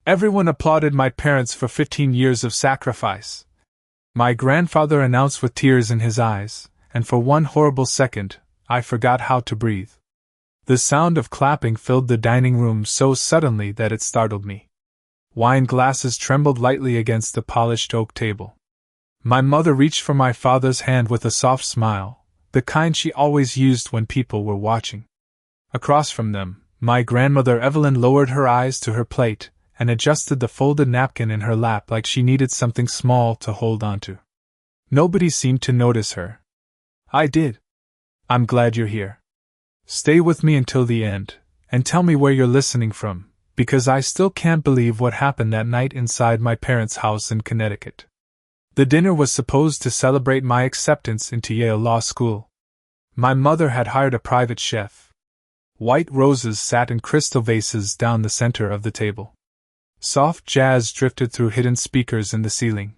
Everyone applauded my parents for 15 years of sacrifice. My grandfather announced with tears in his eyes, and for one horrible second, I forgot how to breathe. The sound of clapping filled the dining room so suddenly that it startled me. Wine glasses trembled lightly against the polished oak table. My mother reached for my father's hand with a soft smile, the kind she always used when people were watching. Across from them, my grandmother Evelyn lowered her eyes to her plate and adjusted the folded napkin in her lap like she needed something small to hold onto. Nobody seemed to notice her. I did. I'm glad you're here. Stay with me until the end, and tell me where you're listening from, because I still can't believe what happened that night inside my parents' house in Connecticut. The dinner was supposed to celebrate my acceptance into Yale Law School. My mother had hired a private chef. White roses sat in crystal vases down the center of the table. Soft jazz drifted through hidden speakers in the ceiling.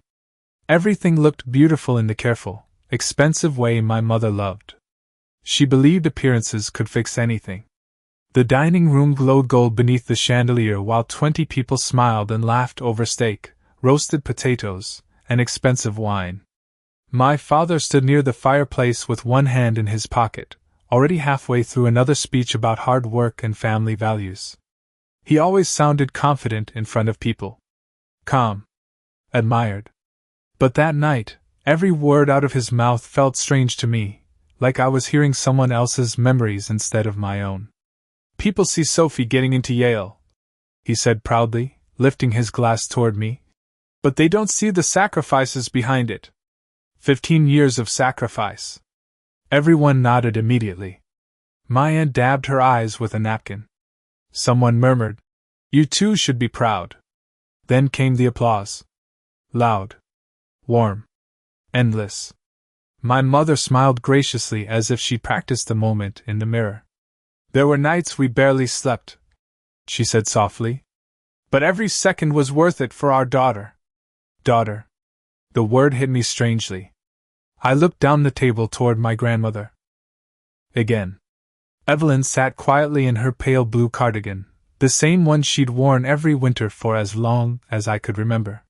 Everything looked beautiful in the careful, expensive way my mother loved. She believed appearances could fix anything. The dining room glowed gold beneath the chandelier while 20 people smiled and laughed over steak, roasted potatoes, and expensive wine. My father stood near the fireplace with one hand in his pocket, already halfway through another speech about hard work and family values. He always sounded confident in front of people. Calm. Admired. But that night, every word out of his mouth felt strange to me, like I was hearing someone else's memories instead of my own. People see Sophie getting into Yale, he said proudly, lifting his glass toward me. But they don't see the sacrifices behind it. 15 years of sacrifice. Everyone nodded immediately. My aunt dabbed her eyes with a napkin. Someone murmured, "You too should be proud." Then came the applause. Loud. Warm. Endless. My mother smiled graciously as if she practiced the moment in the mirror. "There were nights we barely slept," she said softly. "But every second was worth it for our daughter." Daughter. The word hit me strangely. I looked down the table toward my grandmother. Again. Evelyn sat quietly in her pale blue cardigan, the same one she'd worn every winter for as long as I could remember.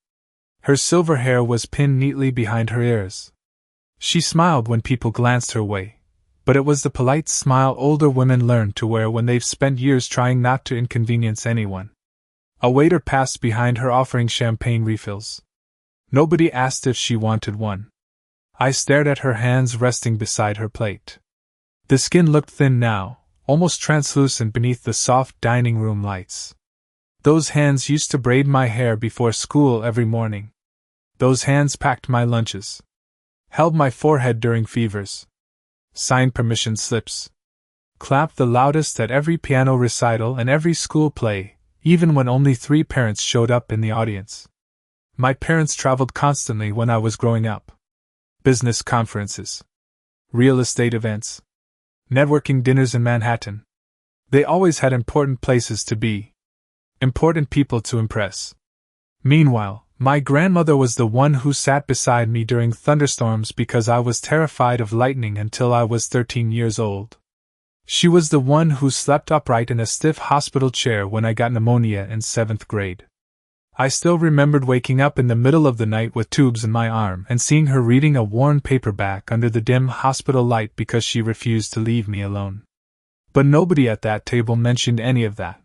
Her silver hair was pinned neatly behind her ears. She smiled when people glanced her way, but it was the polite smile older women learn to wear when they've spent years trying not to inconvenience anyone. A waiter passed behind her offering champagne refills. Nobody asked if she wanted one. I stared at her hands resting beside her plate. The skin looked thin now, almost translucent beneath the soft dining room lights. Those hands used to braid my hair before school every morning. Those hands packed my lunches. Held my forehead during fevers. Signed permission slips. Clapped the loudest at every piano recital and every school play, even when only 3 parents showed up in the audience. My parents traveled constantly when I was growing up. Business conferences. Real estate events. Networking dinners in Manhattan. They always had important places to be. Important people to impress. Meanwhile, my grandmother was the one who sat beside me during thunderstorms because I was terrified of lightning until I was 13 years old. She was the one who slept upright in a stiff hospital chair when I got pneumonia in 7th grade. I still remembered waking up in the middle of the night with tubes in my arm and seeing her reading a worn paperback under the dim hospital light because she refused to leave me alone. But nobody at that table mentioned any of that.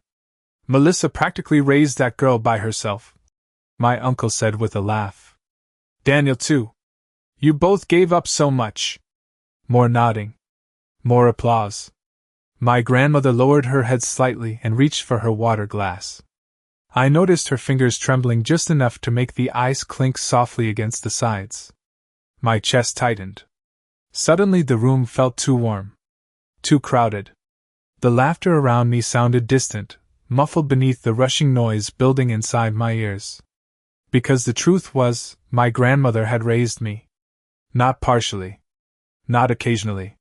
"Melissa practically raised that girl by herself," my uncle said with a laugh. "Daniel too. You both gave up so much." More nodding. More applause. My grandmother lowered her head slightly and reached for her water glass. I noticed her fingers trembling just enough to make the ice clink softly against the sides. My chest tightened. Suddenly the room felt too warm. Too crowded. The laughter around me sounded distant, muffled beneath the rushing noise building inside my ears. Because the truth was, my grandmother had raised me. Not partially. Not occasionally.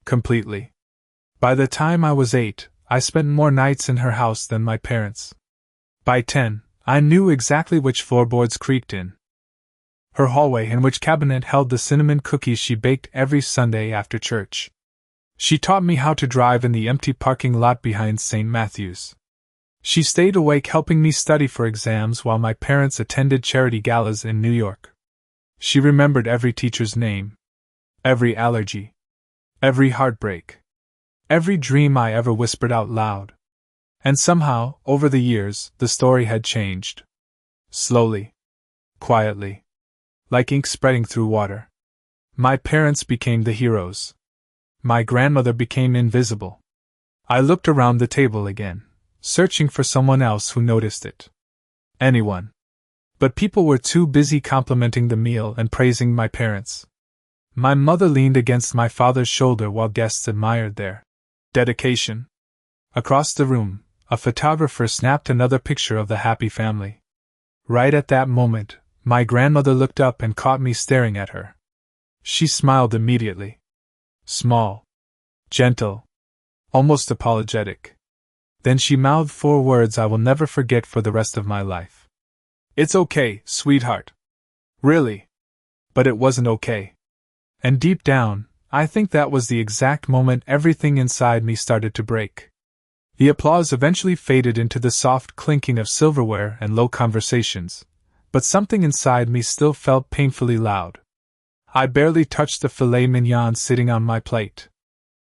Completely. By the time I was 8, I spent more nights in her house than my parents. By 10, I knew exactly which floorboards creaked in her hallway and which cabinet held the cinnamon cookies she baked every Sunday after church. She taught me how to drive in the empty parking lot behind St. Matthew's. She stayed awake helping me study for exams while my parents attended charity galas in New York. She remembered every teacher's name, every allergy, every heartbreak, every dream I ever whispered out loud. And somehow, over the years, the story had changed. Slowly. Quietly. Like ink spreading through water. My parents became the heroes. My grandmother became invisible. I looked around the table again, searching for someone else who noticed it. Anyone. But people were too busy complimenting the meal and praising my parents. My mother leaned against my father's shoulder while guests admired their dedication. Across the room, a photographer snapped another picture of the happy family. Right at that moment, my grandmother looked up and caught me staring at her. She smiled immediately. Small. Gentle. Almost apologetic. Then she mouthed 4 words I will never forget for the rest of my life. "It's okay, sweetheart." Really. But it wasn't okay. And deep down, I think that was the exact moment everything inside me started to break. The applause eventually faded into the soft clinking of silverware and low conversations, but something inside me still felt painfully loud. I barely touched the filet mignon sitting on my plate.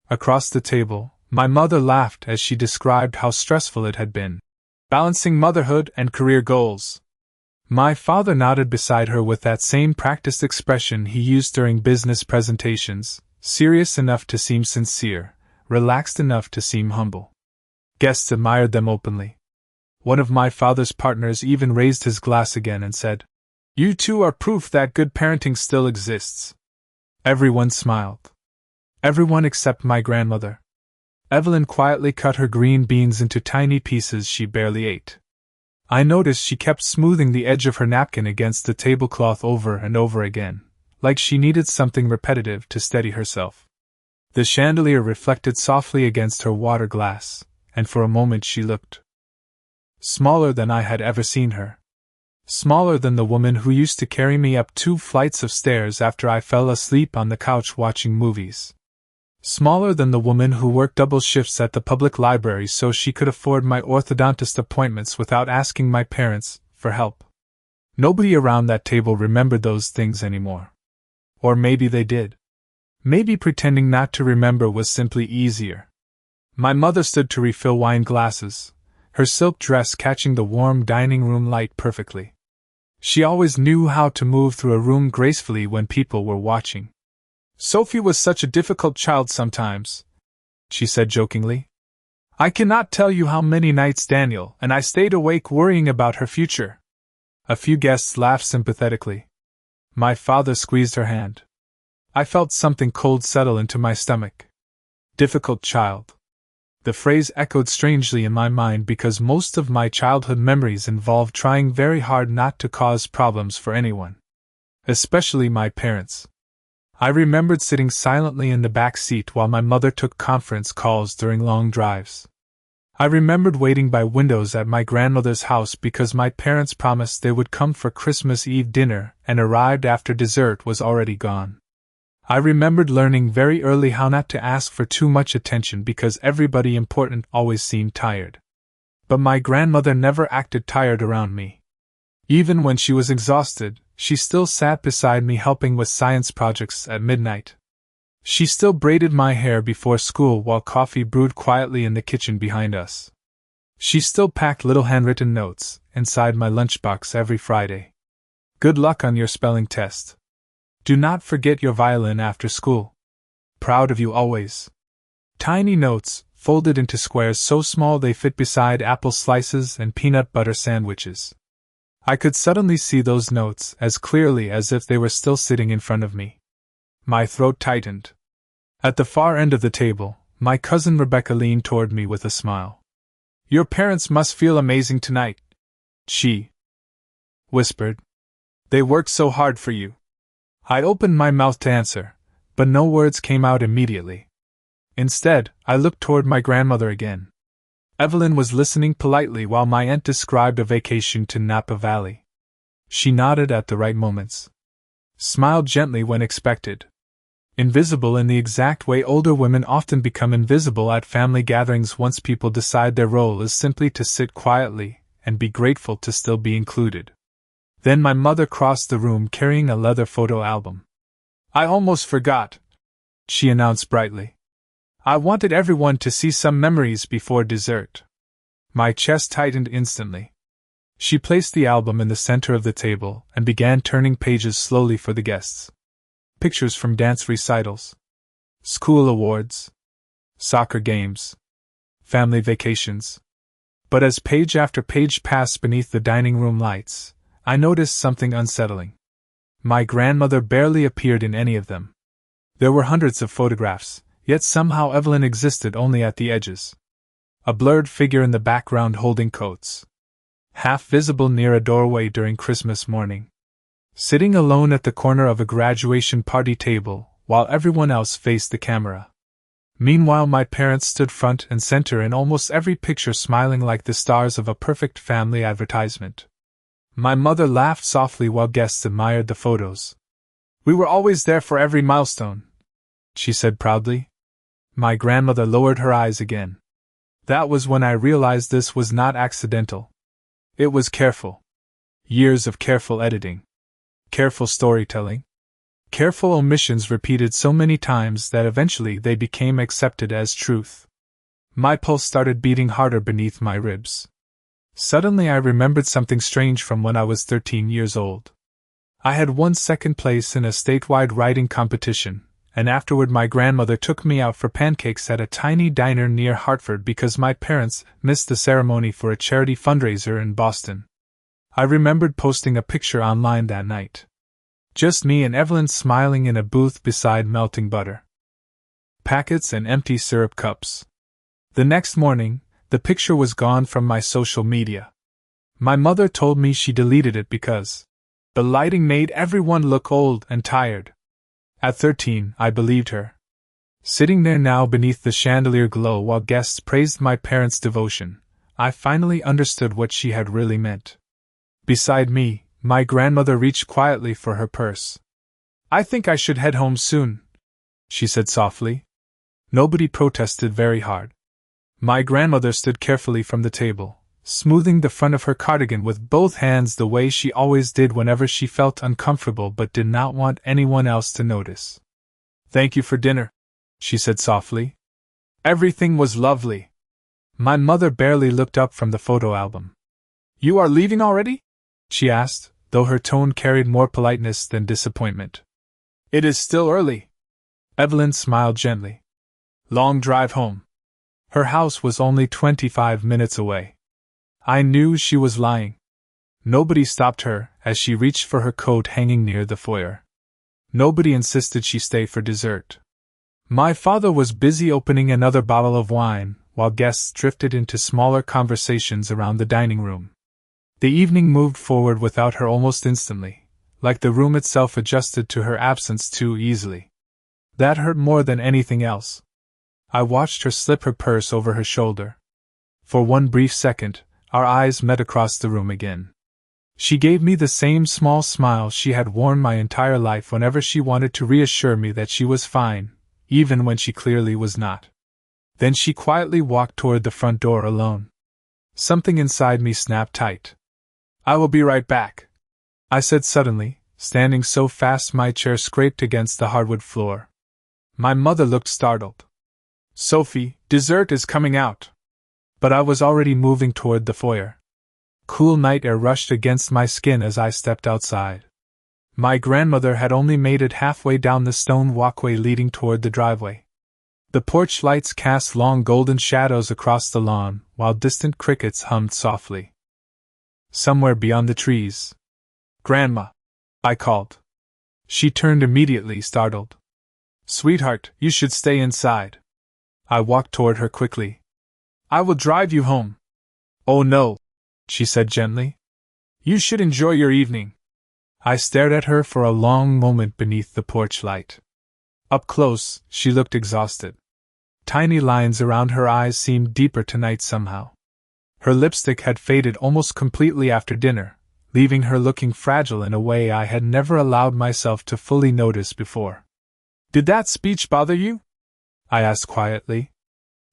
Across the table, my mother laughed as she described how stressful it had been, balancing motherhood and career goals. My father nodded beside her with that same practiced expression he used during business presentations, serious enough to seem sincere, relaxed enough to seem humble. Guests admired them openly. One of my father's partners even raised his glass again and said, "You two are proof that good parenting still exists." Everyone smiled. Everyone except my grandmother. Evelyn quietly cut her green beans into tiny pieces she barely ate. I noticed she kept smoothing the edge of her napkin against the tablecloth over and over again, like she needed something repetitive to steady herself. The chandelier reflected softly against her water glass, and for a moment she looked smaller than I had ever seen her. Smaller than the woman who used to carry me up 2 flights of stairs after I fell asleep on the couch watching movies. Smaller than the woman who worked double shifts at the public library so she could afford my orthodontist appointments without asking my parents for help. Nobody around that table remembered those things anymore. Or maybe they did. Maybe pretending not to remember was simply easier. My mother stood to refill wine glasses, her silk dress catching the warm dining room light perfectly. She always knew how to move through a room gracefully when people were watching. "Sophie was such a difficult child sometimes," she said jokingly. "I cannot tell you how many nights Daniel and I stayed awake worrying about her future." A few guests laughed sympathetically. My father squeezed her hand. I felt something cold settle into my stomach. Difficult child. The phrase echoed strangely in my mind because most of my childhood memories involved trying very hard not to cause problems for anyone. Especially my parents. I remembered sitting silently in the back seat while my mother took conference calls during long drives. I remembered waiting by windows at my grandmother's house because my parents promised they would come for Christmas Eve dinner and arrived after dessert was already gone. I remembered learning very early how not to ask for too much attention because everybody important always seemed tired. But my grandmother never acted tired around me. Even when she was exhausted, she still sat beside me helping with science projects at midnight. She still braided my hair before school while coffee brewed quietly in the kitchen behind us. She still packed little handwritten notes inside my lunchbox every Friday. "Good luck on your spelling test. Do not forget your violin after school. Proud of you always." Tiny notes, folded into squares so small they fit beside apple slices and peanut butter sandwiches. I could suddenly see those notes as clearly as if they were still sitting in front of me. My throat tightened. At the far end of the table, my cousin Rebecca leaned toward me with a smile. "Your parents must feel amazing tonight," she whispered. "They worked so hard for you." I opened my mouth to answer, but no words came out immediately. Instead, I looked toward my grandmother again. Evelyn was listening politely while my aunt described a vacation to Napa Valley. She nodded at the right moments. Smiled gently when expected. Invisible in the exact way older women often become invisible at family gatherings once people decide their role is simply to sit quietly and be grateful to still be included. Then my mother crossed the room carrying a leather photo album. "I almost forgot," she announced brightly. "I wanted everyone to see some memories before dessert." My chest tightened instantly. She placed the album in the center of the table and began turning pages slowly for the guests. Pictures from dance recitals, school awards, soccer games, family vacations. But as page after page passed beneath the dining room lights, I noticed something unsettling. My grandmother barely appeared in any of them. There were hundreds of photographs, yet somehow Evelyn existed only at the edges. A blurred figure in the background holding coats. Half visible near a doorway during Christmas morning. Sitting alone at the corner of a graduation party table, while everyone else faced the camera. Meanwhile, my parents stood front and center in almost every picture, smiling like the stars of a perfect family advertisement. My mother laughed softly while guests admired the photos. "We were always there for every milestone," she said proudly. My grandmother lowered her eyes again. That was when I realized this was not accidental. It was careful. Years of careful editing. Careful storytelling. Careful omissions repeated so many times that eventually they became accepted as truth. My pulse started beating harder beneath my ribs. Suddenly I remembered something strange from when I was 13 years old. I had won second place in a statewide writing competition, and afterward my grandmother took me out for pancakes at a tiny diner near Hartford because my parents missed the ceremony for a charity fundraiser in Boston. I remembered posting a picture online that night. Just me and Evelyn smiling in a booth beside melting butter. Packets and empty syrup cups. The next morning, the picture was gone from my social media. My mother told me she deleted it because the lighting made everyone look old and tired. At 13, I believed her. Sitting there now beneath the chandelier glow while guests praised my parents' devotion, I finally understood what she had really meant. Beside me, my grandmother reached quietly for her purse. "I think I should head home soon," she said softly. Nobody protested very hard. My grandmother stood carefully from the table, smoothing the front of her cardigan with both hands the way she always did whenever she felt uncomfortable but did not want anyone else to notice. "Thank you for dinner," she said softly. "Everything was lovely." My mother barely looked up from the photo album. "You are leaving already?" she asked, though her tone carried more politeness than disappointment. "It is still early." Evelyn smiled gently. "Long drive home." Her house was only 25 minutes away. I knew she was lying. Nobody stopped her as she reached for her coat hanging near the foyer. Nobody insisted she stay for dessert. My father was busy opening another bottle of wine, while guests drifted into smaller conversations around the dining room. The evening moved forward without her almost instantly, like the room itself adjusted to her absence too easily. That hurt more than anything else. I watched her slip her purse over her shoulder. For one brief second, our eyes met across the room again. She gave me the same small smile she had worn my entire life whenever she wanted to reassure me that she was fine, even when she clearly was not. Then she quietly walked toward the front door alone. Something inside me snapped tight. "I will be right back," I said suddenly, standing so fast my chair scraped against the hardwood floor. My mother looked startled. "Sophie, dessert is coming out." But I was already moving toward the foyer. Cool night air rushed against my skin as I stepped outside. My grandmother had only made it halfway down the stone walkway leading toward the driveway. The porch lights cast long golden shadows across the lawn, while distant crickets hummed softly. Somewhere beyond the trees. "Grandma," I called. She turned immediately, startled. "Sweetheart, you should stay inside." I walked toward her quickly. "I will drive you home." "Oh no," she said gently. "You should enjoy your evening." I stared at her for a long moment beneath the porch light. Up close, she looked exhausted. Tiny lines around her eyes seemed deeper tonight somehow. Her lipstick had faded almost completely after dinner, leaving her looking fragile in a way I had never allowed myself to fully notice before. Did that speech bother you? I asked quietly.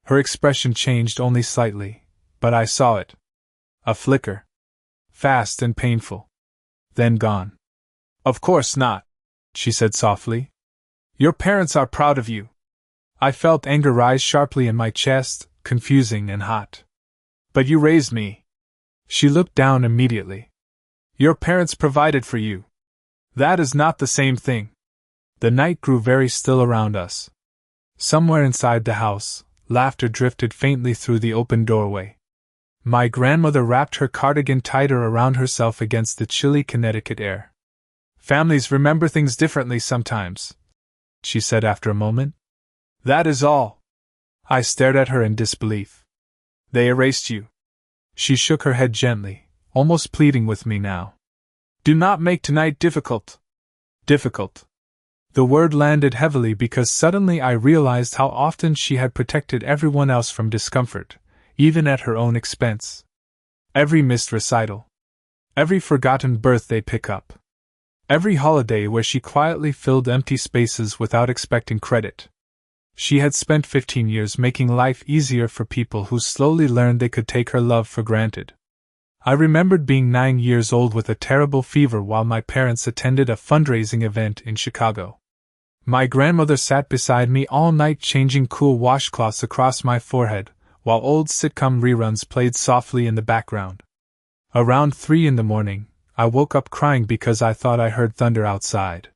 Her expression changed only slightly, but I saw it. A flicker. Fast and painful. Then gone. Of course not, she said softly. Your parents are proud of you. I felt anger rise sharply in my chest, confusing and hot. But you raised me. She looked down immediately. Your parents provided for you. That is not the same thing. The night grew very still around us. Somewhere inside the house, laughter drifted faintly through the open doorway. My grandmother wrapped her cardigan tighter around herself against the chilly Connecticut air. Families remember things differently sometimes, she said after a moment. That is all. I stared at her in disbelief. They erased you. She shook her head gently, almost pleading with me now. Do not make tonight difficult. Difficult. The word landed heavily because suddenly I realized how often she had protected everyone else from discomfort, even at her own expense. Every missed recital. Every forgotten birthday pickup. Every holiday where she quietly filled empty spaces without expecting credit. She had spent 15 years making life easier for people who slowly learned they could take her love for granted. I remembered being 9 years old with a terrible fever while my parents attended a fundraising event in Chicago. My grandmother sat beside me all night changing cool washcloths across my forehead, while old sitcom reruns played softly in the background. Around 3 in the morning, I woke up crying because I thought I heard thunder outside.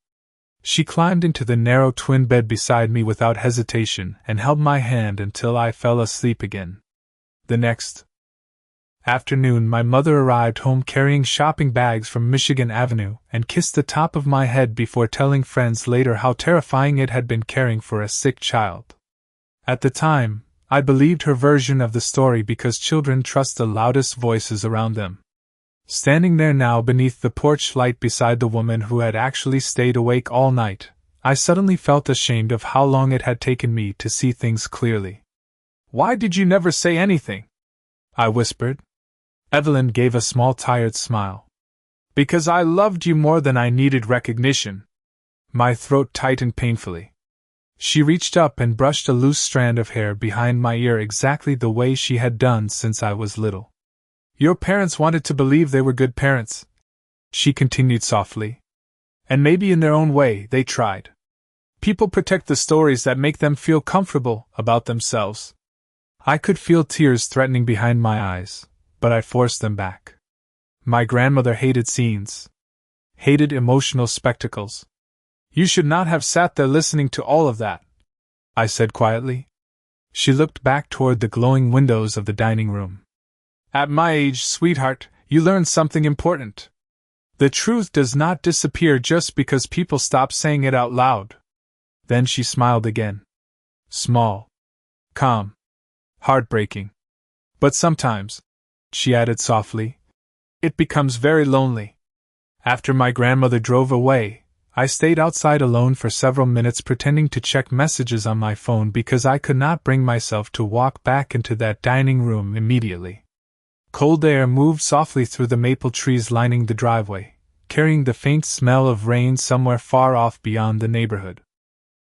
She climbed into the narrow twin bed beside me without hesitation and held my hand until I fell asleep again. The next afternoon, my mother arrived home carrying shopping bags from Michigan Avenue and kissed the top of my head before telling friends later how terrifying it had been caring for a sick child. At the time, I believed her version of the story because children trust the loudest voices around them. Standing there now beneath the porch light beside the woman who had actually stayed awake all night, I suddenly felt ashamed of how long it had taken me to see things clearly. Why did you never say anything? I whispered. Evelyn gave a small tired smile. Because I loved you more than I needed recognition. My throat tightened painfully. She reached up and brushed a loose strand of hair behind my ear exactly the way she had done since I was little. Your parents wanted to believe they were good parents, she continued softly. And maybe in their own way, they tried. People protect the stories that make them feel comfortable about themselves. I could feel tears threatening behind my eyes, but I forced them back. My grandmother hated scenes. Hated emotional spectacles. You should not have sat there listening to all of that, I said quietly. She looked back toward the glowing windows of the dining room. At my age, sweetheart, you learn something important. The truth does not disappear just because people stop saying it out loud. Then she smiled again. Small. Calm. Heartbreaking. But sometimes, she added softly, it becomes very lonely. After my grandmother drove away, I stayed outside alone for several minutes pretending to check messages on my phone because I could not bring myself to walk back into that dining room immediately. Cold air moved softly through the maple trees lining the driveway, carrying the faint smell of rain somewhere far off beyond the neighborhood.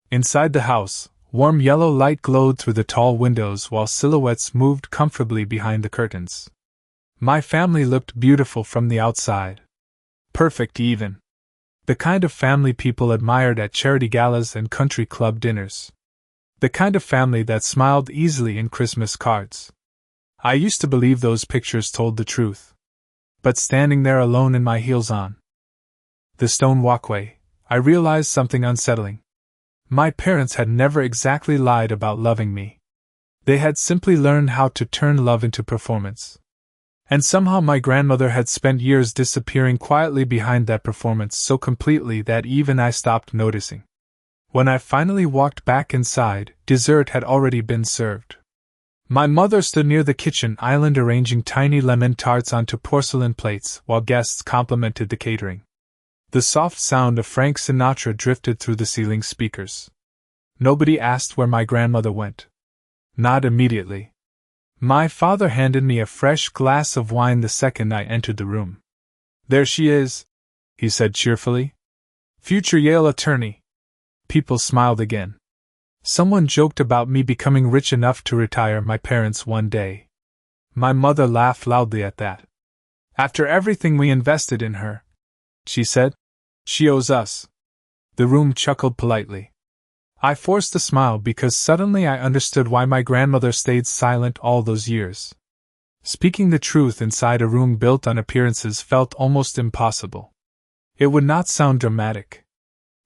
Inside the house, warm yellow light glowed through the tall windows while silhouettes moved comfortably behind the curtains. My family looked beautiful from the outside. Perfect even. The kind of family people admired at charity galas and country club dinners. The kind of family that smiled easily in Christmas cards. I used to believe those pictures told the truth. But standing there alone in my heels on the stone walkway, I realized something unsettling. My parents had never exactly lied about loving me. They had simply learned how to turn love into performance. And somehow my grandmother had spent years disappearing quietly behind that performance so completely that even I stopped noticing. When I finally walked back inside, dessert had already been served. My mother stood near the kitchen island arranging tiny lemon tarts onto porcelain plates while guests complimented the catering. The soft sound of Frank Sinatra drifted through the ceiling speakers. Nobody asked where my grandmother went. Not immediately. My father handed me a fresh glass of wine the second I entered the room. There she is, he said cheerfully. Future Yale attorney. People smiled again. Someone joked about me becoming rich enough to retire my parents one day. My mother laughed loudly at that. After everything we invested in her, she said, she owes us. The room chuckled politely. I forced a smile because suddenly I understood why my grandmother stayed silent all those years. Speaking the truth inside a room built on appearances felt almost impossible. It would not sound dramatic.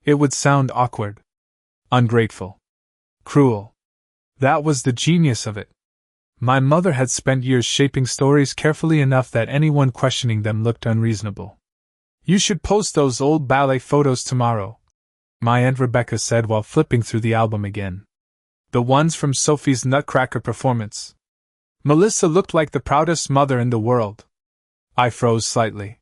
It would sound awkward. Ungrateful. Cruel. That was the genius of it. My mother had spent years shaping stories carefully enough that anyone questioning them looked unreasonable. You should post those old ballet photos tomorrow, my Aunt Rebecca said while flipping through the album again. The ones from Sophie's Nutcracker performance. Melissa looked like the proudest mother in the world. I froze slightly.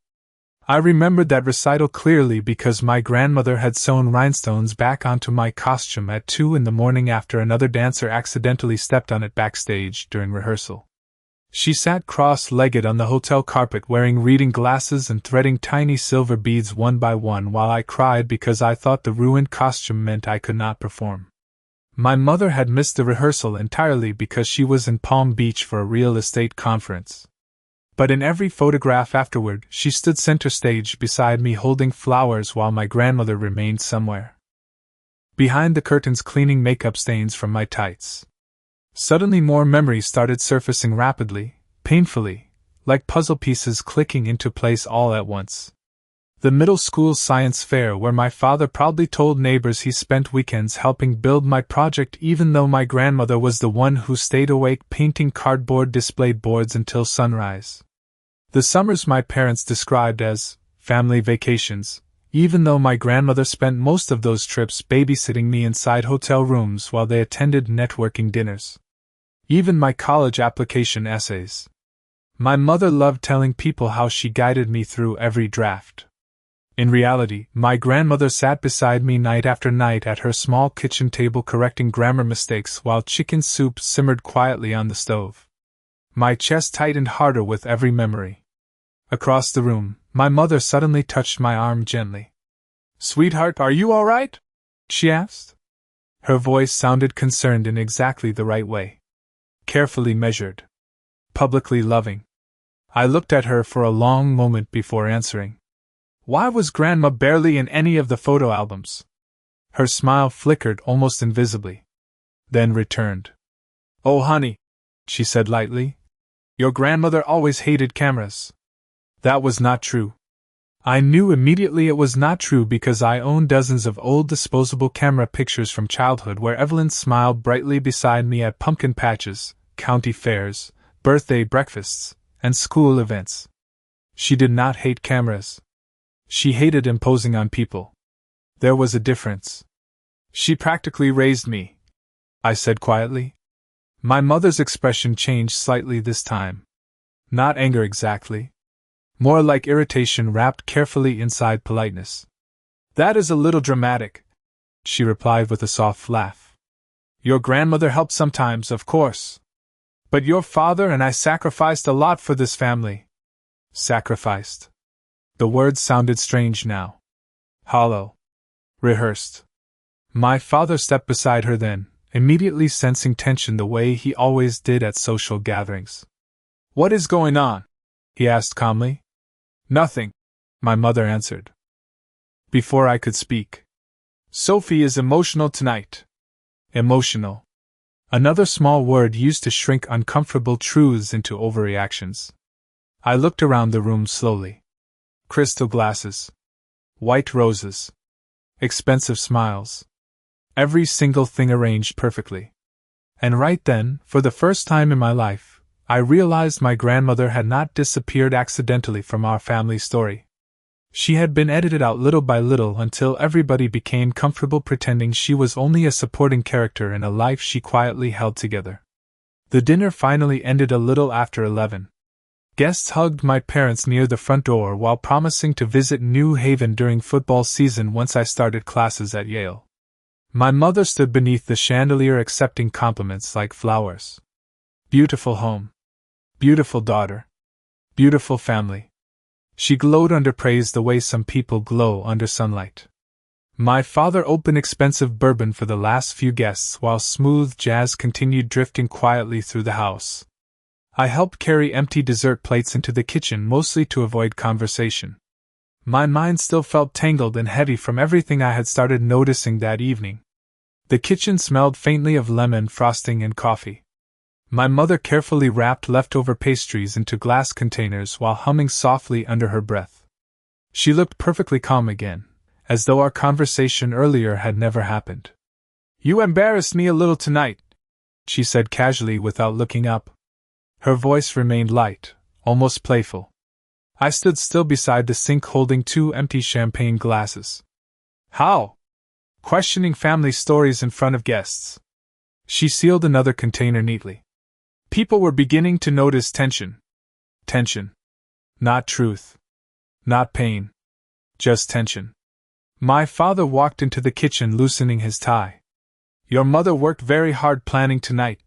I remembered that recital clearly because my grandmother had sewn rhinestones back onto my costume at 2 a.m. after another dancer accidentally stepped on it backstage during rehearsal. She sat cross-legged on the hotel carpet wearing reading glasses and threading tiny silver beads one by one while I cried because I thought the ruined costume meant I could not perform. My mother had missed the rehearsal entirely because she was in Palm Beach for a real estate conference. But in every photograph afterward, she stood center stage beside me holding flowers while my grandmother remained somewhere behind the curtains cleaning makeup stains from my tights. Suddenly more memories started surfacing rapidly, painfully, like puzzle pieces clicking into place all at once. The middle school science fair where my father proudly told neighbors he spent weekends helping build my project even though my grandmother was the one who stayed awake painting cardboard display boards until sunrise. The summers my parents described as family vacations, even though my grandmother spent most of those trips babysitting me inside hotel rooms while they attended networking dinners. Even my college application essays. My mother loved telling people how she guided me through every draft. In reality, my grandmother sat beside me night after night at her small kitchen table correcting grammar mistakes while chicken soup simmered quietly on the stove. My chest tightened harder with every memory. Across the room, my mother suddenly touched my arm gently. "Sweetheart, are you all right?" she asked. Her voice sounded concerned in exactly the right way. Carefully measured. Publicly loving. I looked at her for a long moment before answering. Why was Grandma barely in any of the photo albums? Her smile flickered almost invisibly. Then returned. "Oh, honey," she said lightly. "Your grandmother always hated cameras." That was not true. I knew immediately it was not true because I owned dozens of old disposable camera pictures from childhood where Evelyn smiled brightly beside me at pumpkin patches, county fairs, birthday breakfasts, and school events. She did not hate cameras. She hated imposing on people. There was a difference. "She practically raised me," I said quietly. My mother's expression changed slightly this time. Not anger exactly. More like irritation wrapped carefully inside politeness. "That is a little dramatic," she replied with a soft laugh. "Your grandmother helped sometimes, of course. But your father and I sacrificed a lot for this family." Sacrificed. The words sounded strange now. Hollow. Rehearsed. My father stepped beside her then, immediately sensing tension the way he always did at social gatherings. "What is going on?" he asked calmly. "Nothing," my mother answered. Before I could speak. "Sophie is emotional tonight." Emotional. Another small word used to shrink uncomfortable truths into overreactions. I looked around the room slowly. Crystal glasses. White roses. Expensive smiles. Every single thing arranged perfectly. And right then, for the first time in my life, I realized my grandmother had not disappeared accidentally from our family story. She had been edited out little by little until everybody became comfortable pretending she was only a supporting character in a life she quietly held together. The dinner finally ended a little after 11. Guests hugged my parents near the front door while promising to visit New Haven during football season once I started classes at Yale. My mother stood beneath the chandelier accepting compliments like flowers. Beautiful home. Beautiful daughter. Beautiful family. She glowed under praise the way some people glow under sunlight. My father opened expensive bourbon for the last few guests while smooth jazz continued drifting quietly through the house. I helped carry empty dessert plates into the kitchen mostly to avoid conversation. My mind still felt tangled and heavy from everything I had started noticing that evening. The kitchen smelled faintly of lemon frosting and coffee. My mother carefully wrapped leftover pastries into glass containers while humming softly under her breath. She looked perfectly calm again, as though our conversation earlier had never happened. "You embarrassed me a little tonight," she said casually without looking up. Her voice remained light, almost playful. I stood still beside the sink holding 2 empty champagne glasses. "How?" questioning family stories in front of guests. She sealed another container neatly. People were beginning to notice tension. Tension. Not truth. Not pain. Just tension. My father walked into the kitchen loosening his tie. "Your mother worked very hard planning tonight,"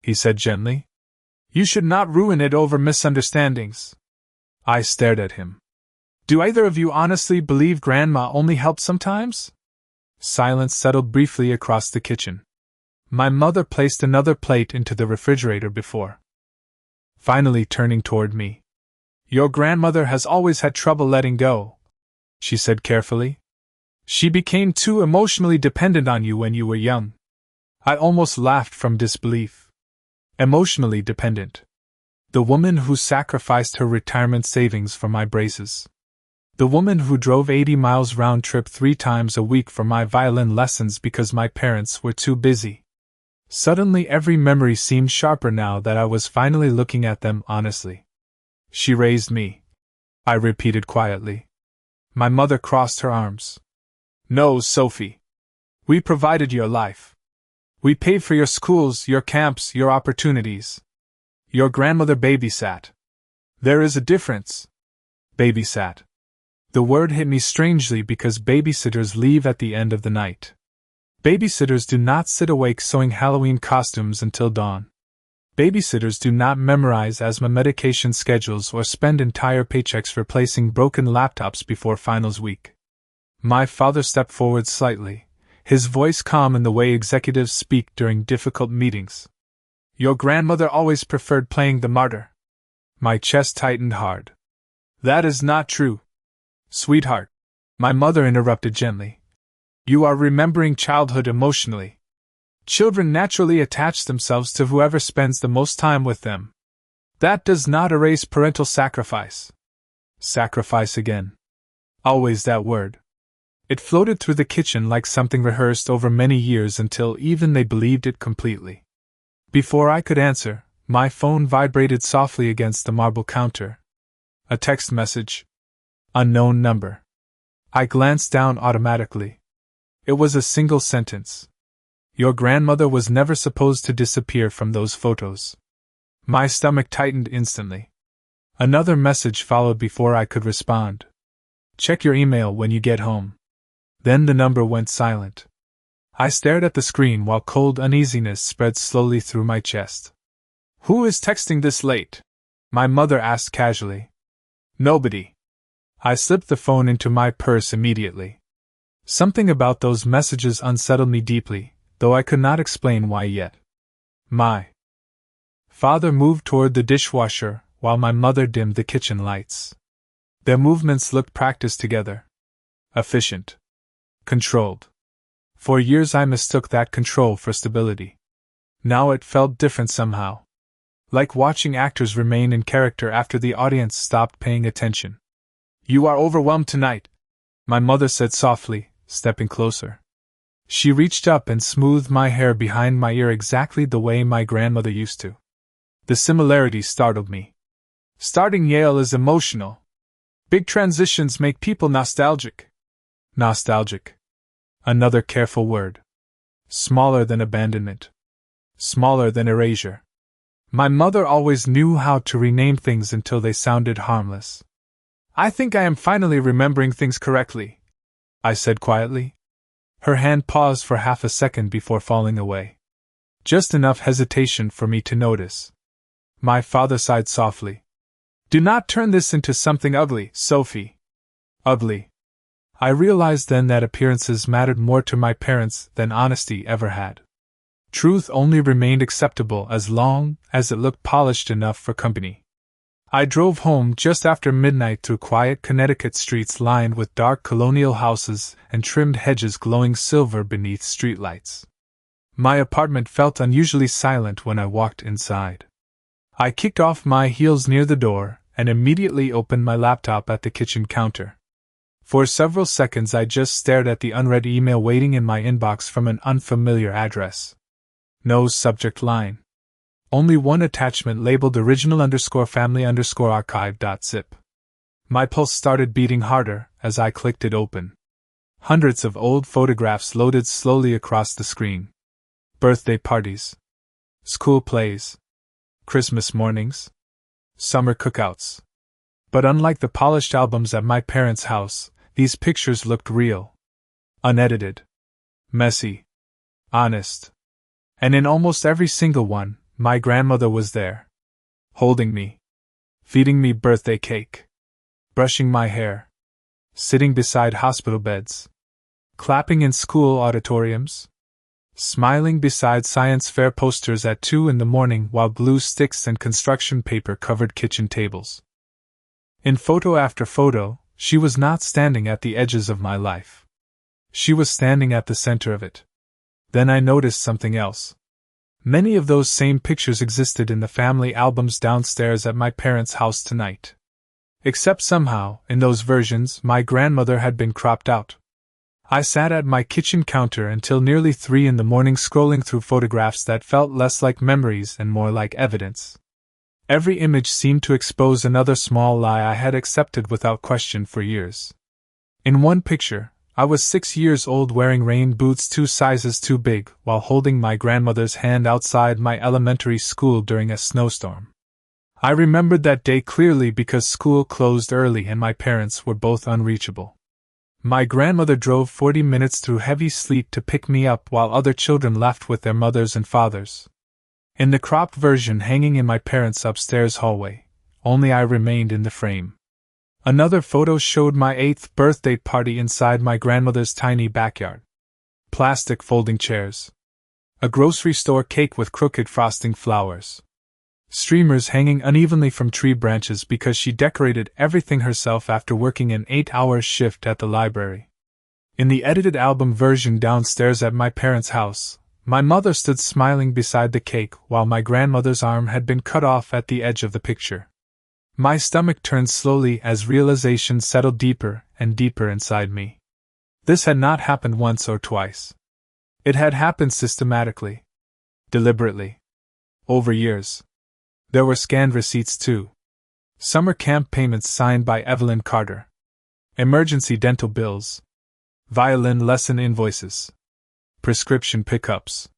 he said gently. "You should not ruin it over misunderstandings." I stared at him. "Do either of you honestly believe Grandma only helped sometimes?" Silence settled briefly across the kitchen. My mother placed another plate into the refrigerator before finally turning toward me. "Your grandmother has always had trouble letting go," she said carefully. "She became too emotionally dependent on you when you were young." I almost laughed from disbelief. Emotionally dependent. The woman who sacrificed her retirement savings for my braces. The woman who drove 80 miles round trip 3 times a week for my violin lessons because my parents were too busy. Suddenly every memory seemed sharper now that I was finally looking at them honestly. "She raised me," I repeated quietly. My mother crossed her arms. "No, Sophie. We provided your life. We paid for your schools, your camps, your opportunities. Your grandmother babysat. There is a difference." Babysat. The word hit me strangely because babysitters leave at the end of the night. Babysitters do not sit awake sewing Halloween costumes until dawn. Babysitters do not memorize asthma medication schedules or spend entire paychecks replacing broken laptops before finals week. My father stepped forward slightly, his voice calm in the way executives speak during difficult meetings. "Your grandmother always preferred playing the martyr." My chest tightened hard. "That is not true." "Sweetheart," my mother interrupted gently. "You are remembering childhood emotionally. Children naturally attach themselves to whoever spends the most time with them. That does not erase parental sacrifice." Sacrifice again. Always that word. It floated through the kitchen like something rehearsed over many years until even they believed it completely. Before I could answer, my phone vibrated softly against the marble counter. A text message. Unknown number. I glanced down automatically. It was a single sentence. "Your grandmother was never supposed to disappear from those photos." My stomach tightened instantly. Another message followed before I could respond. "Check your email when you get home." Then the number went silent. I stared at the screen while cold uneasiness spread slowly through my chest. "Who is texting this late?" my mother asked casually. "Nobody." I slipped the phone into my purse immediately. Something about those messages unsettled me deeply, though I could not explain why yet. My father moved toward the dishwasher while my mother dimmed the kitchen lights. Their movements looked practiced together. Efficient. Controlled. For years I mistook that control for stability. Now it felt different somehow. Like watching actors remain in character after the audience stopped paying attention. "You are overwhelmed tonight," my mother said softly, stepping closer. She reached up and smoothed my hair behind my ear exactly the way my grandmother used to. The similarity startled me. "Starting Yale is emotional. Big transitions make people nostalgic." Nostalgic. Another careful word. Smaller than abandonment. Smaller than erasure. My mother always knew how to rename things until they sounded harmless. "I think I am finally remembering things correctly," I said quietly. Her hand paused for half a second before falling away. Just enough hesitation for me to notice. My father sighed softly. "Do not turn this into something ugly, Sophie." "Ugly?" I realized then that appearances mattered more to my parents than honesty ever had. Truth only remained acceptable as long as it looked polished enough for company. I drove home just after midnight through quiet Connecticut streets lined with dark colonial houses and trimmed hedges glowing silver beneath streetlights. My apartment felt unusually silent when I walked inside. I kicked off my heels near the door and immediately opened my laptop at the kitchen counter. For several seconds I just stared at the unread email waiting in my inbox from an unfamiliar address. No subject line. Only one attachment labeled original_family_archive.zip. My pulse started beating harder as I clicked it open. Hundreds of old photographs loaded slowly across the screen. Birthday parties. School plays. Christmas mornings. Summer cookouts. But unlike the polished albums at my parents' house, these pictures looked real. Unedited. Messy. Honest. And in almost every single one, my grandmother was there. Holding me. Feeding me birthday cake. Brushing my hair. Sitting beside hospital beds. Clapping in school auditoriums. Smiling beside science fair posters at 2 in the morning while glue sticks and construction paper covered kitchen tables. In photo after photo, she was not standing at the edges of my life. She was standing at the center of it. Then I noticed something else. Many of those same pictures existed in the family albums downstairs at my parents' house tonight. Except somehow, in those versions, my grandmother had been cropped out. I sat at my kitchen counter until nearly 3 in the morning scrolling through photographs that felt less like memories and more like evidence. Every image seemed to expose another small lie I had accepted without question for years. In one picture, I was 6 years old wearing rain boots 2 sizes too big while holding my grandmother's hand outside my elementary school during a snowstorm. I remembered that day clearly because school closed early and my parents were both unreachable. My grandmother drove 40 minutes through heavy sleet to pick me up while other children left with their mothers and fathers. In the cropped version hanging in my parents' upstairs hallway, only I remained in the frame. Another photo showed my 8th birthday party inside my grandmother's tiny backyard. Plastic folding chairs. A grocery store cake with crooked frosting flowers. Streamers hanging unevenly from tree branches because she decorated everything herself after working an 8-hour shift at the library. In the edited album version downstairs at my parents' house, my mother stood smiling beside the cake while my grandmother's arm had been cut off at the edge of the picture. My stomach turned slowly as realization settled deeper and deeper inside me. This had not happened once or twice. It had happened systematically. Deliberately. Over years. There were scanned receipts too. Summer camp payments signed by Evelyn Carter. Emergency dental bills. Violin lesson invoices. Prescription pickups.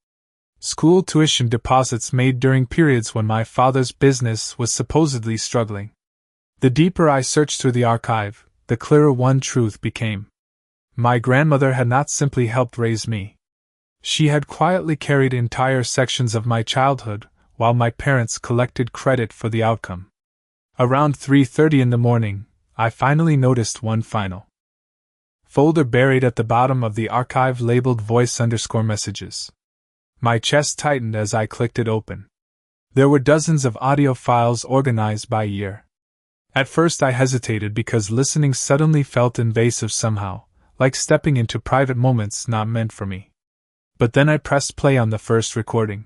School tuition deposits made during periods when my father's business was supposedly struggling. The deeper I searched through the archive, the clearer one truth became. My grandmother had not simply helped raise me. She had quietly carried entire sections of my childhood, while my parents collected credit for the outcome. Around 3:30 in the morning, I finally noticed one final folder buried at the bottom of the archive labeled voice_messages. My chest tightened as I clicked it open. There were dozens of audio files organized by year. At first I hesitated because listening suddenly felt invasive somehow, like stepping into private moments not meant for me. But then I pressed play on the first recording.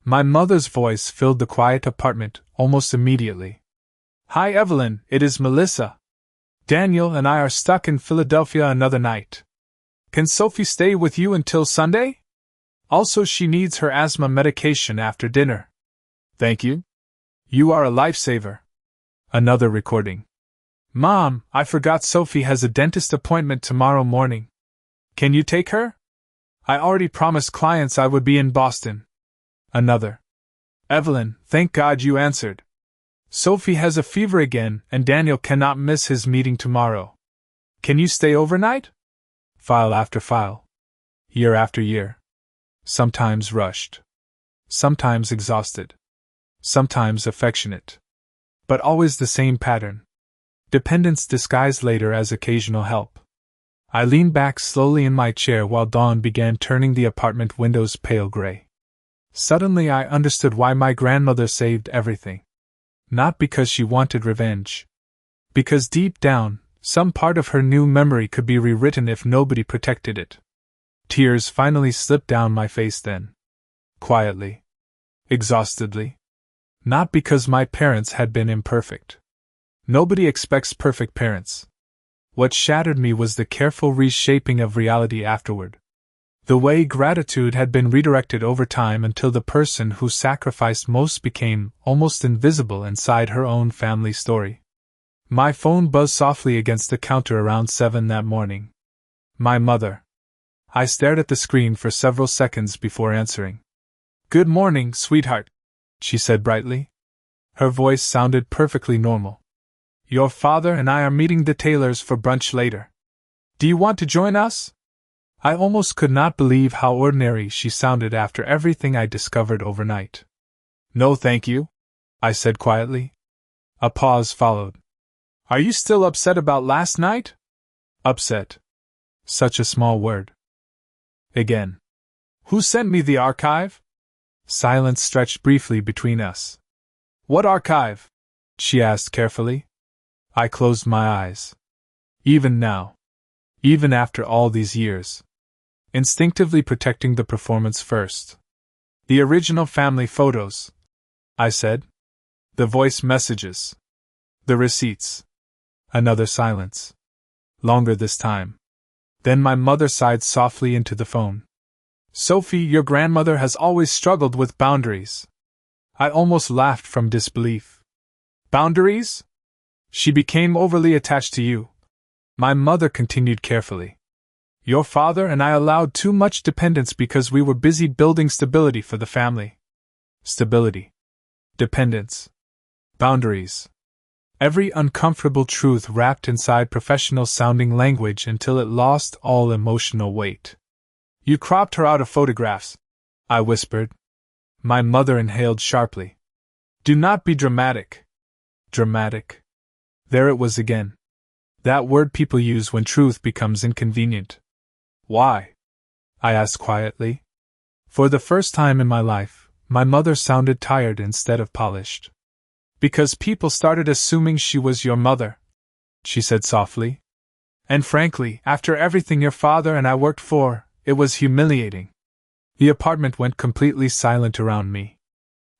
My mother's voice filled the quiet apartment almost immediately. "Hi Evelyn, it is Melissa. Daniel and I are stuck in Philadelphia another night. Can Sophie stay with you until Sunday? Also, she needs her asthma medication after dinner. Thank you. You are a lifesaver." Another recording. "Mom, I forgot Sophie has a dentist appointment tomorrow morning. Can you take her? I already promised clients I would be in Boston." Another. "Evelyn, thank God you answered. Sophie has a fever again and Daniel cannot miss his meeting tomorrow. Can you stay overnight?" File after file. Year after year. Sometimes rushed. Sometimes exhausted. Sometimes affectionate. But always the same pattern. Dependence disguised later as occasional help. I leaned back slowly in my chair while dawn began turning the apartment windows pale gray. Suddenly I understood why my grandmother saved everything. Not because she wanted revenge. Because deep down, some part of her new memory could be rewritten if nobody protected it. Tears finally slipped down my face then. Quietly. Exhaustedly. Not because my parents had been imperfect. Nobody expects perfect parents. What shattered me was the careful reshaping of reality afterward. The way gratitude had been redirected over time until the person who sacrificed most became almost invisible inside her own family story. My phone buzzed softly against the counter around 7 that morning. My mother. I stared at the screen for several seconds before answering. "Good morning, sweetheart," she said brightly. Her voice sounded perfectly normal. "Your father and I are meeting the Taylors for brunch later. Do you want to join us?" I almost could not believe how ordinary she sounded after everything I discovered overnight. "No, thank you," I said quietly. A pause followed. "Are you still upset about last night?" Upset. Such a small word. Again. "Who sent me the archive?" Silence stretched briefly between us. "What archive?" she asked carefully. I closed my eyes. Even now. Even after all these years. Instinctively protecting the performance first. "The original family photos," I said. "The voice messages. The receipts." Another silence. Longer this time. Then my mother sighed softly into the phone. "Sophie, your grandmother has always struggled with boundaries." I almost laughed from disbelief. "Boundaries? She became overly attached to you," my mother continued carefully. "Your father and I allowed too much dependence because we were busy building stability for the family." Stability. Dependence. Boundaries. Every uncomfortable truth wrapped inside professional-sounding language until it lost all emotional weight. "You cropped her out of photographs," I whispered. My mother inhaled sharply. "Do not be dramatic." Dramatic. There it was again. That word people use when truth becomes inconvenient. "Why?" I asked quietly. For the first time in my life, my mother sounded tired instead of polished. "Because people started assuming she was your mother," she said softly. "And frankly, after everything your father and I worked for, it was humiliating." The apartment went completely silent around me.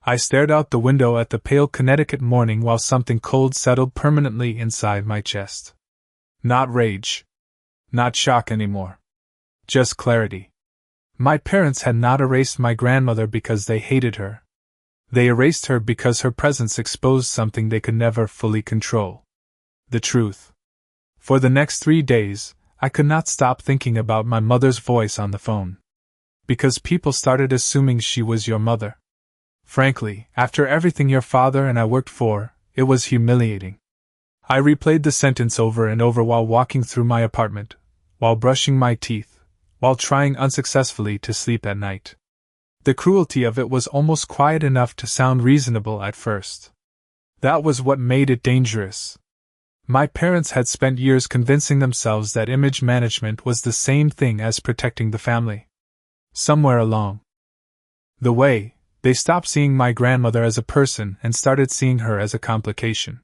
I stared out the window at the pale Connecticut morning while something cold settled permanently inside my chest. Not rage. Not shock anymore. Just clarity. My parents had not erased my grandmother because they hated her. They erased her because her presence exposed something they could never fully control. The truth. For the next 3 days, I could not stop thinking about my mother's voice on the phone. Because people started assuming she was your mother. Frankly, after everything your father and I worked for, it was humiliating. I replayed the sentence over and over while walking through my apartment, while brushing my teeth, while trying unsuccessfully to sleep at night. The cruelty of it was almost quiet enough to sound reasonable at first. That was what made it dangerous. My parents had spent years convincing themselves that image management was the same thing as protecting the family. Somewhere along the way, they stopped seeing my grandmother as a person and started seeing her as a complication.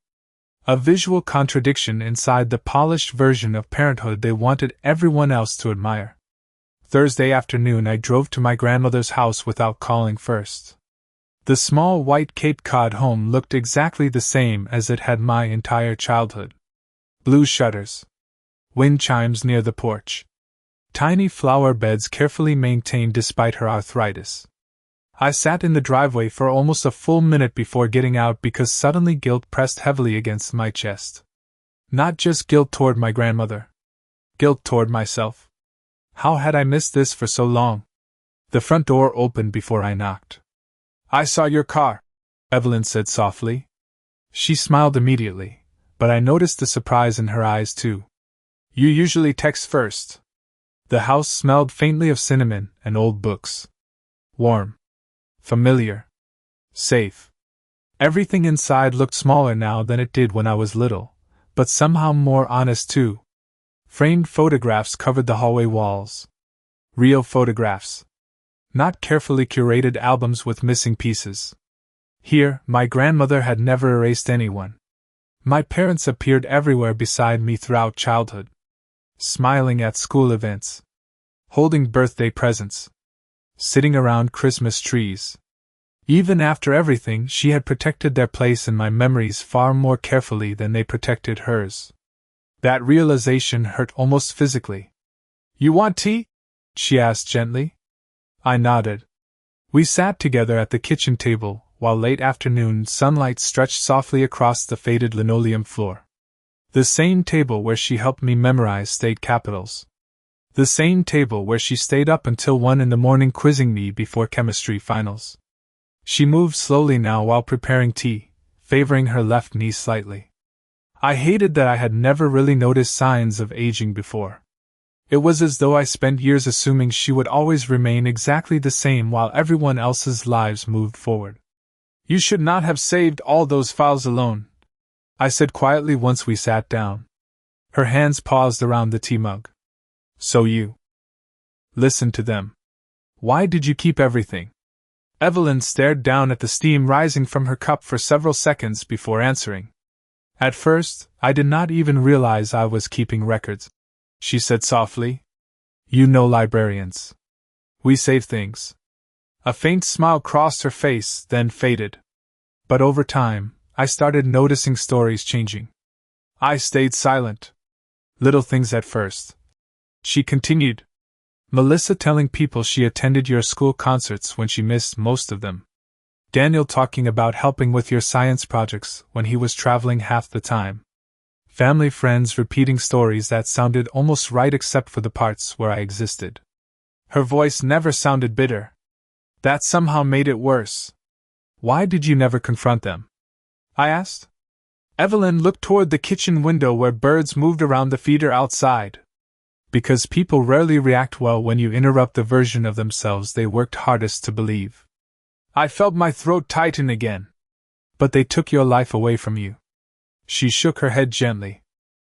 A visual contradiction inside the polished version of parenthood they wanted everyone else to admire. Thursday afternoon I drove to my grandmother's house without calling first. The small white Cape Cod home looked exactly the same as it had my entire childhood. Blue shutters. Wind chimes near the porch. Tiny flower beds carefully maintained despite her arthritis. I sat in the driveway for almost a full minute before getting out because suddenly guilt pressed heavily against my chest. Not just guilt toward my grandmother. Guilt toward myself. How had I missed this for so long? The front door opened before I knocked. "I saw your car," Evelyn said softly. She smiled immediately, but I noticed the surprise in her eyes too. "You usually text first." The house smelled faintly of cinnamon and old books. Warm. Familiar. Safe. Everything inside looked smaller now than it did when I was little, but somehow more honest too. Framed photographs covered the hallway walls. Real photographs. Not carefully curated albums with missing pieces. Here, my grandmother had never erased anyone. My parents appeared everywhere beside me throughout childhood. Smiling at school events. Holding birthday presents. Sitting around Christmas trees. Even after everything, she had protected their place in my memories far more carefully than they protected hers. That realization hurt almost physically. "You want tea?" she asked gently. I nodded. We sat together at the kitchen table, while late afternoon sunlight stretched softly across the faded linoleum floor. The same table where she helped me memorize state capitals. The same table where she stayed up until 1 in the morning quizzing me before chemistry finals. She moved slowly now while preparing tea, favoring her left knee slightly. I hated that I had never really noticed signs of aging before. It was as though I spent years assuming she would always remain exactly the same while everyone else's lives moved forward. "You should not have saved all those files alone," I said quietly once we sat down. Her hands paused around the tea mug. "So you listened to them. Why did you keep everything?" Evelyn stared down at the steam rising from her cup for several seconds before answering. "At first, I did not even realize I was keeping records," she said softly. "You know librarians. We save things." A faint smile crossed her face, then faded. But over time, I started noticing stories changing. I stayed silent. "Little things at first," she continued. "Melissa telling people she attended your school concerts when she missed most of them. Daniel talking about helping with your science projects when he was traveling half the time. Family friends repeating stories that sounded almost right except for the parts where I existed." Her voice never sounded bitter. That somehow made it worse. "Why did you never confront them?" I asked. Evelyn looked toward the kitchen window where birds moved around the feeder outside. "Because people rarely react well when you interrupt the version of themselves they worked hardest to believe." I felt my throat tighten again. "But they took your life away from you." She shook her head gently.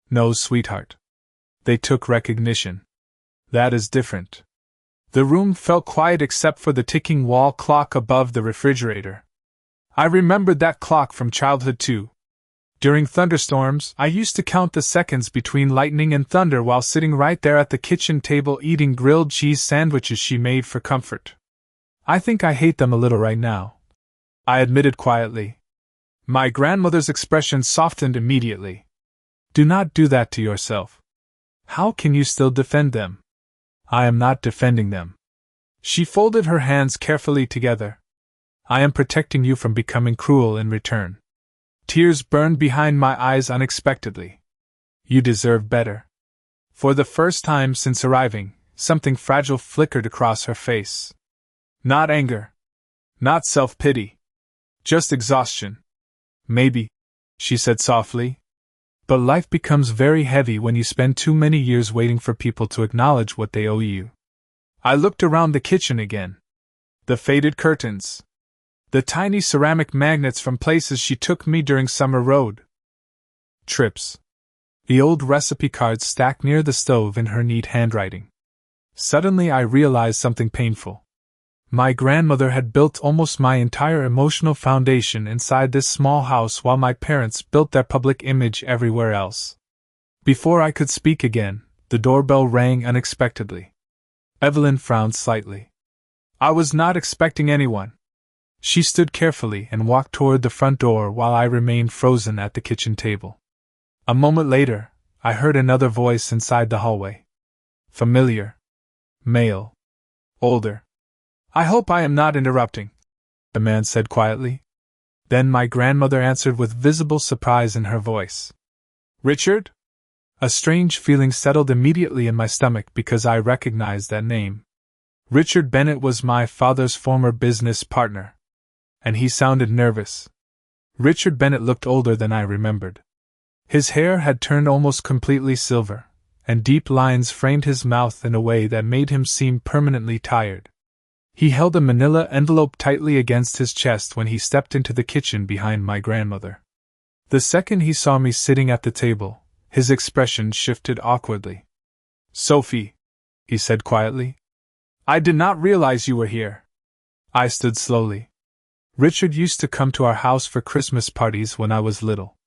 "No, sweetheart. They took recognition. That is different." The room felt quiet except for the ticking wall clock above the refrigerator. I remembered that clock from childhood too. During thunderstorms, I used to count the seconds between lightning and thunder while sitting right there at the kitchen table eating grilled cheese sandwiches she made for comfort. "I think I hate them a little right now," I admitted quietly. My grandmother's expression softened immediately. "Do not do that to yourself. How can you still defend them?" "I am not defending them." She folded her hands carefully together. "I am protecting you from becoming cruel in return." Tears burned behind my eyes unexpectedly. "You deserve better." For the first time since arriving, something fragile flickered across her face. Not anger. Not self-pity. Just exhaustion. "Maybe," she said softly. "But life becomes very heavy when you spend too many years waiting for people to acknowledge what they owe you." I looked around the kitchen again. The faded curtains. The tiny ceramic magnets from places she took me during summer road trips. The old recipe cards stacked near the stove in her neat handwriting. Suddenly I realized something painful. My grandmother had built almost my entire emotional foundation inside this small house while my parents built their public image everywhere else. Before I could speak again, the doorbell rang unexpectedly. Evelyn frowned slightly. I was not expecting anyone. She stood carefully and walked toward the front door while I remained frozen at the kitchen table. A moment later, I heard another voice inside the hallway. Familiar. Male. Older. "I hope I am not interrupting," the man said quietly. Then my grandmother answered with visible surprise in her voice. "Richard?" A strange feeling settled immediately in my stomach because I recognized that name. Richard Bennett was my father's former business partner. And he sounded nervous. Richard Bennett looked older than I remembered. His hair had turned almost completely silver, and deep lines framed his mouth in a way that made him seem permanently tired. He held a manila envelope tightly against his chest when he stepped into the kitchen behind my grandmother. The second he saw me sitting at the table, His expression shifted awkwardly. "Sophie," he said quietly. "I did not realize you were here." I stood slowly. Richard used to come to our house for Christmas parties when I was little.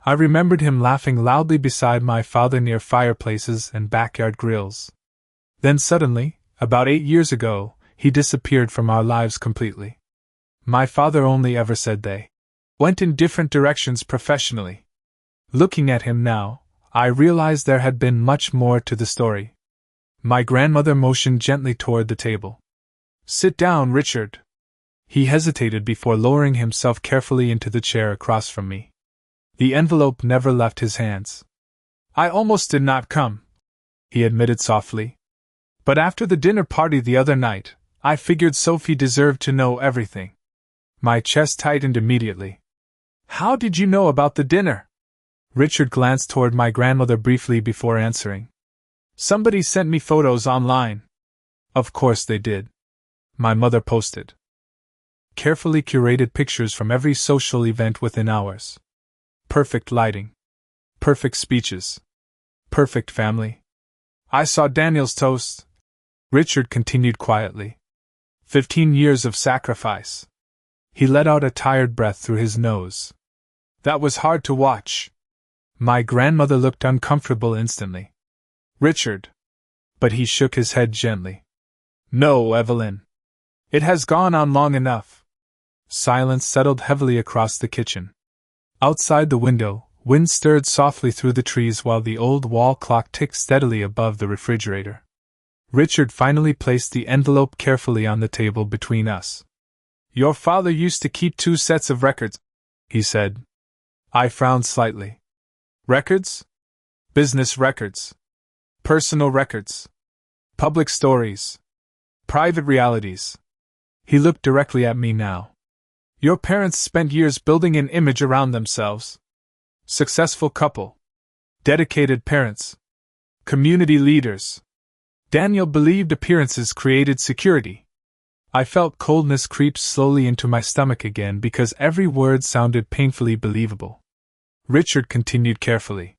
I remembered him laughing loudly beside my father near fireplaces and backyard grills. Then suddenly, about 8 years ago, he disappeared from our lives completely. My father only ever said they went in different directions professionally. Looking at him now, I realized there had been much more to the story. My grandmother motioned gently toward the table. "Sit down, Richard." He hesitated before lowering himself carefully into the chair across from me. The envelope never left his hands. "I almost did not come," he admitted softly. "But after the dinner party the other night, I figured Sophie deserved to know everything." My chest tightened immediately. "How did you know about the dinner?" Richard glanced toward my grandmother briefly before answering. "Somebody sent me photos online." "Of course they did," my mother posted. Carefully curated pictures from every social event within hours. Perfect lighting. Perfect speeches. Perfect family. "I saw Daniel's toast," Richard continued quietly. 15 years of sacrifice. He let out a tired breath through his nose. "That was hard to watch." My grandmother looked uncomfortable instantly. "Richard." But he shook his head gently. "No, Evelyn. It has gone on long enough." Silence settled heavily across the kitchen. Outside the window, wind stirred softly through the trees while the old wall clock ticked steadily above the refrigerator. Richard finally placed the envelope carefully on the table between us. "Your father used to keep 2 sets of records," he said. I frowned slightly. "Records?" "Business records. Personal records. Public stories. Private realities." He looked directly at me now. "Your parents spent years building an image around themselves. Successful couple. Dedicated parents. Community leaders. Daniel believed appearances created security." I felt coldness creep slowly into my stomach again because every word sounded painfully believable. Richard continued carefully.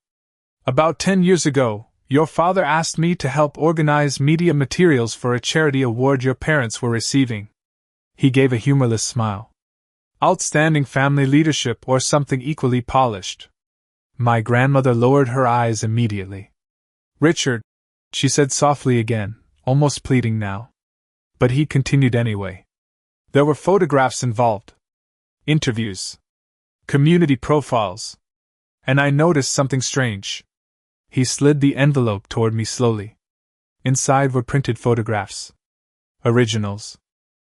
"About 10 years ago, your father asked me to help organize media materials for a charity award your parents were receiving." He gave a humorless smile. "Outstanding family leadership or something equally polished." My grandmother lowered her eyes immediately. "Richard," she said softly again, almost pleading now. But he continued anyway. "There were photographs involved. Interviews. Community profiles. And I noticed something strange." He slid the envelope toward me slowly. Inside were printed photographs. Originals.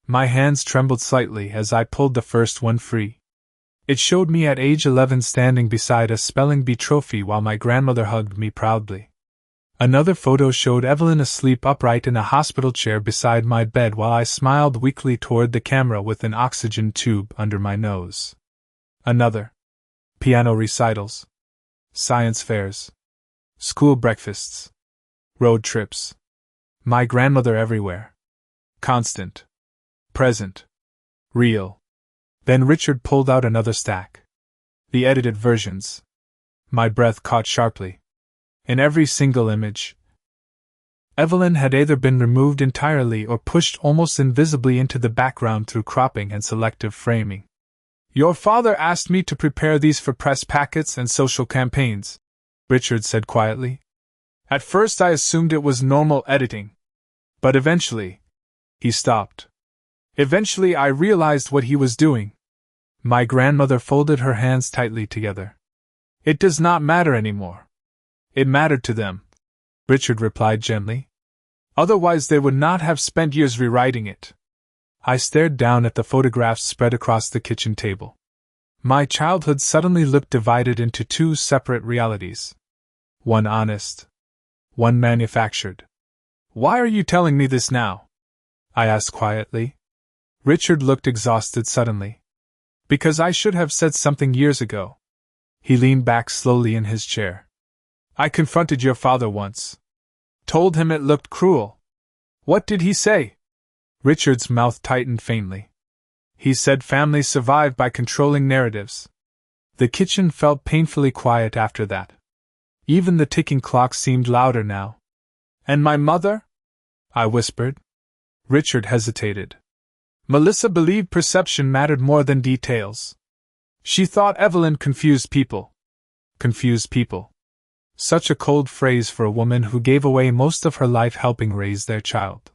My hands trembled slightly as I pulled the first one free. It showed me at age 11 standing beside a spelling bee trophy while my grandmother hugged me proudly. Another photo showed Evelyn asleep upright in a hospital chair beside my bed while I smiled weakly toward the camera with an oxygen tube under my nose. Another. Piano recitals. Science fairs. School breakfasts. Road trips. My grandmother everywhere. Constant. Present. Real. Then Richard pulled out another stack. The edited versions. My breath caught sharply. In every single image, Evelyn had either been removed entirely or pushed almost invisibly into the background through cropping and selective framing. "Your father asked me to prepare these for press packets and social campaigns," Richard said quietly. "At first I assumed it was normal editing. But eventually," he stopped. "Eventually I realized what he was doing." My grandmother folded her hands tightly together. "It does not matter anymore. It mattered to them," Richard replied gently. "Otherwise they would not have spent years rewriting it." I stared down at the photographs spread across the kitchen table. My childhood suddenly looked divided into 2 separate realities. One honest. One manufactured. "Why are you telling me this now?" I asked quietly. Richard looked exhausted suddenly. "Because I should have said something years ago." He leaned back slowly in his chair. "I confronted your father once. Told him it looked cruel." "What did he say?" Richard's mouth tightened faintly. "He said families survive by controlling narratives." The kitchen felt painfully quiet after that. Even the ticking clock seemed louder now. And my mother? I whispered. Richard hesitated. Melissa believed perception mattered more than details. She thought Evelyn confused people. Confused people. Such a cold phrase for a woman who gave away most of her life helping raise their child.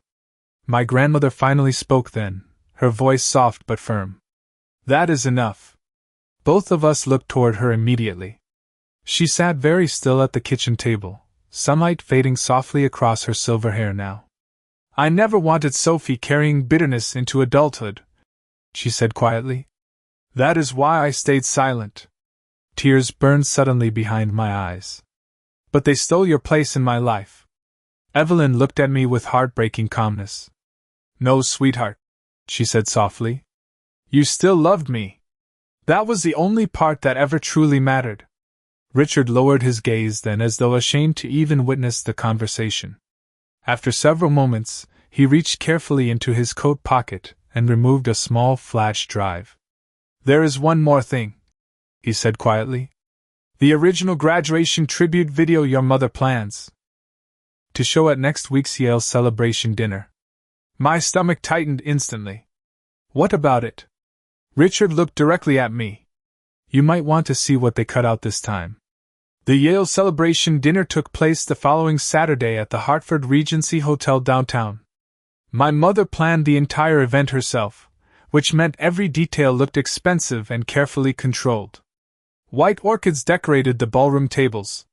My grandmother finally spoke then, her voice soft but firm. That is enough. Both of us looked toward her immediately. She sat very still at the kitchen table, sunlight fading softly across her silver hair now. I never wanted Sophie carrying bitterness into adulthood, she said quietly. That is why I stayed silent. Tears burned suddenly behind my eyes. But they stole your place in my life. Evelyn looked at me with heartbreaking calmness. No, sweetheart, she said softly. You still loved me. That was the only part that ever truly mattered. Richard lowered his gaze then as though ashamed to even witness the conversation. After several moments, he reached carefully into his coat pocket and removed a small flash drive. There is one more thing, he said quietly. The original graduation tribute video your mother plans to show at next week's Yale celebration dinner. My stomach tightened instantly. What about it? Richard looked directly at me. You might want to see what they cut out this time. The Yale celebration dinner took place the following Saturday at the Hartford Regency Hotel downtown. My mother planned the entire event herself, which meant every detail looked expensive and carefully controlled. White orchids decorated the ballroom tables.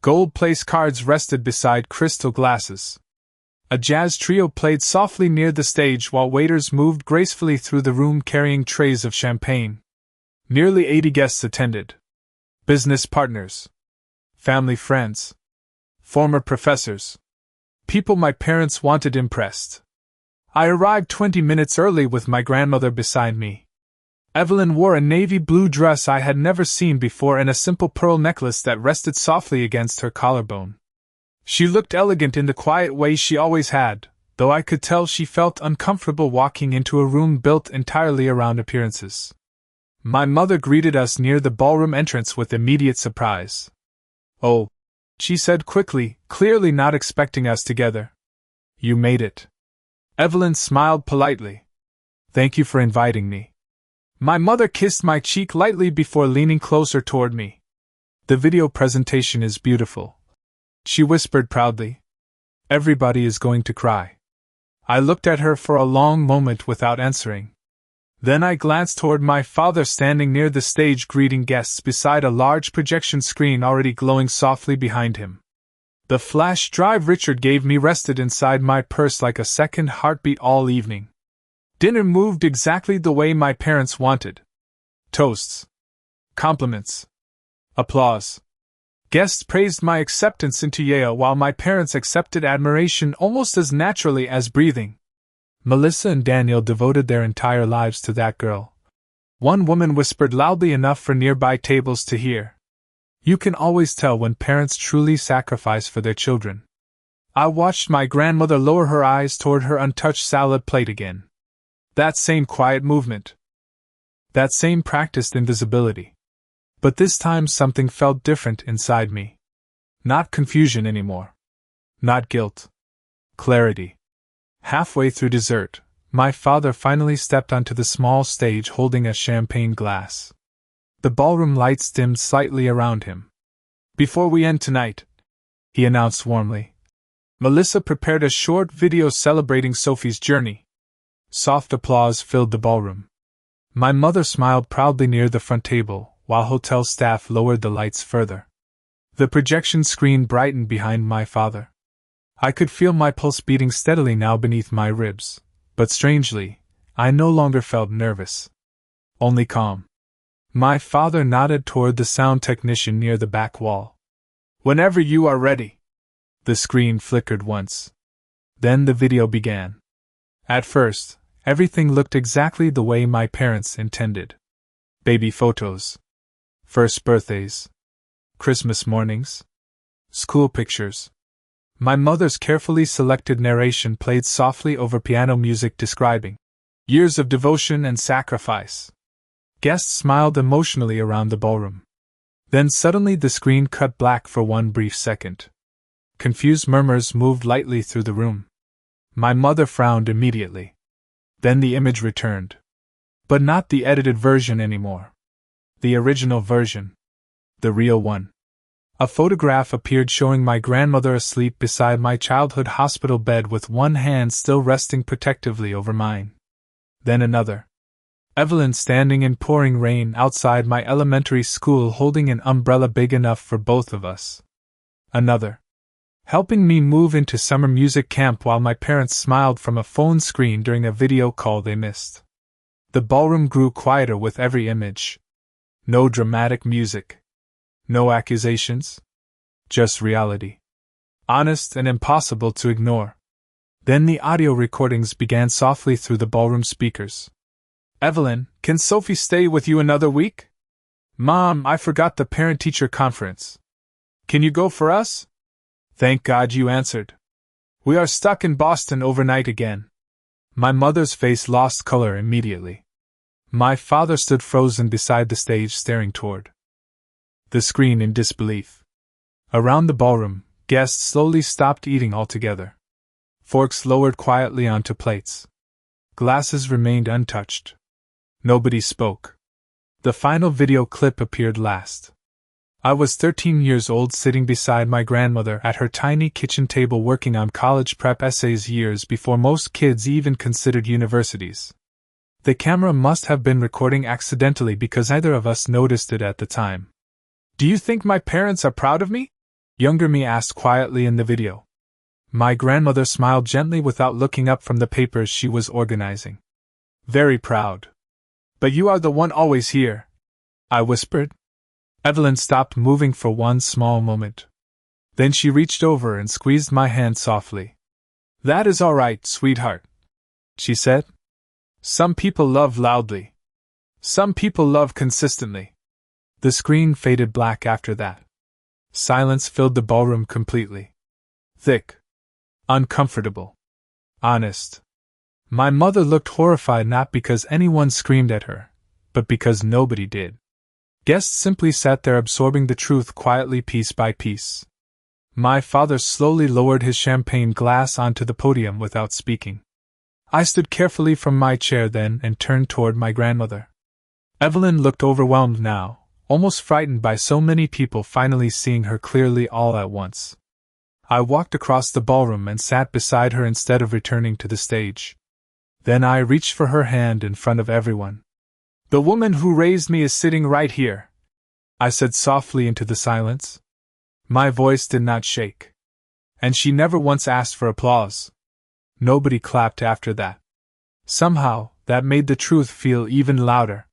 Gold place cards rested beside crystal glasses. A jazz trio played softly near the stage while waiters moved gracefully through the room carrying trays of champagne. Nearly 80 guests attended. Business partners. Family friends. Former professors. People my parents wanted impressed. I arrived 20 minutes early with my grandmother beside me. Evelyn wore a navy blue dress I had never seen before and a simple pearl necklace that rested softly against her collarbone. She looked elegant in the quiet way she always had, though I could tell she felt uncomfortable walking into a room built entirely around appearances. My mother greeted us near the ballroom entrance with immediate surprise. Oh, she said quickly, clearly not expecting us together. You made it. Evelyn smiled politely. Thank you for inviting me. My mother kissed my cheek lightly before leaning closer toward me. The video presentation is beautiful, she whispered proudly. Everybody is going to cry. I looked at her for a long moment without answering. Then I glanced toward my father standing near the stage greeting guests beside a large projection screen already glowing softly behind him. The flash drive Richard gave me rested inside my purse like a second heartbeat all evening. Dinner moved exactly the way my parents wanted. Toasts. Compliments. Applause. Guests praised my acceptance into Yale while my parents accepted admiration almost as naturally as breathing. Melissa and Daniel devoted their entire lives to that girl. One woman whispered loudly enough for nearby tables to hear. You can always tell when parents truly sacrifice for their children. I watched my grandmother lower her eyes toward her untouched salad plate again. That same quiet movement. That same practiced invisibility. But this time something felt different inside me. Not confusion anymore. Not guilt. Clarity. Halfway through dessert, my father finally stepped onto the small stage holding a champagne glass. The ballroom lights dimmed slightly around him. Before we end tonight, he announced warmly, Melissa prepared a short video celebrating Sophie's journey. Soft applause filled the ballroom. My mother smiled proudly near the front table, while hotel staff lowered the lights further. The projection screen brightened behind my father. I could feel my pulse beating steadily now beneath my ribs, but strangely, I no longer felt nervous. Only calm. My father nodded toward the sound technician near the back wall. Whenever you are ready. The screen flickered once. Then the video began. At first, everything looked exactly the way my parents intended. Baby photos. First birthdays. Christmas mornings. School pictures. My mother's carefully selected narration played softly over piano music describing years of devotion and sacrifice. Guests smiled emotionally around the ballroom. Then suddenly the screen cut black for one brief second. Confused murmurs moved lightly through the room. My mother frowned immediately. Then the image returned. But not the edited version anymore. The original version. The real one. A photograph appeared showing my grandmother asleep beside my childhood hospital bed with one hand still resting protectively over mine. Then another. Evelyn standing in pouring rain outside my elementary school holding an umbrella big enough for both of us. Another. Helping me move into summer music camp while my parents smiled from a phone screen during a video call they missed. The ballroom grew quieter with every image. No dramatic music. No accusations. Just reality. Honest and impossible to ignore. Then the audio recordings began softly through the ballroom speakers. Evelyn, can Sophie stay with you another week? Mom, I forgot the parent-teacher conference. Can you go for us? Thank God you answered. We are stuck in Boston overnight again. My mother's face lost color immediately. My father stood frozen beside the stage staring toward the screen in disbelief. Around the ballroom, guests slowly stopped eating altogether. Forks lowered quietly onto plates. Glasses remained untouched. Nobody spoke. The final video clip appeared last. I was 13 years old sitting beside my grandmother at her tiny kitchen table working on college prep essays years before most kids even considered universities. The camera must have been recording accidentally because neither of us noticed it at the time. Do you think my parents are proud of me? Younger me asked quietly in the video. My grandmother smiled gently without looking up from the papers she was organizing. Very proud. But you are the one always here, I whispered. Evelyn stopped moving for one small moment. Then she reached over and squeezed my hand softly. That is all right, sweetheart, she said. Some people love loudly. Some people love consistently. The screen faded black after that. Silence filled the ballroom completely. Thick. Uncomfortable. Honest. My mother looked horrified not because anyone screamed at her, but because nobody did. Guests simply sat there absorbing the truth quietly piece by piece. My father slowly lowered his champagne glass onto the podium without speaking. I stood carefully from my chair then and turned toward my grandmother. Evelyn looked overwhelmed now, almost frightened by so many people finally seeing her clearly all at once. I walked across the ballroom and sat beside her instead of returning to the stage. Then I reached for her hand in front of everyone. The woman who raised me is sitting right here, I said softly into the silence. My voice did not shake. And she never once asked for applause. Nobody clapped after that. Somehow, that made the truth feel even louder.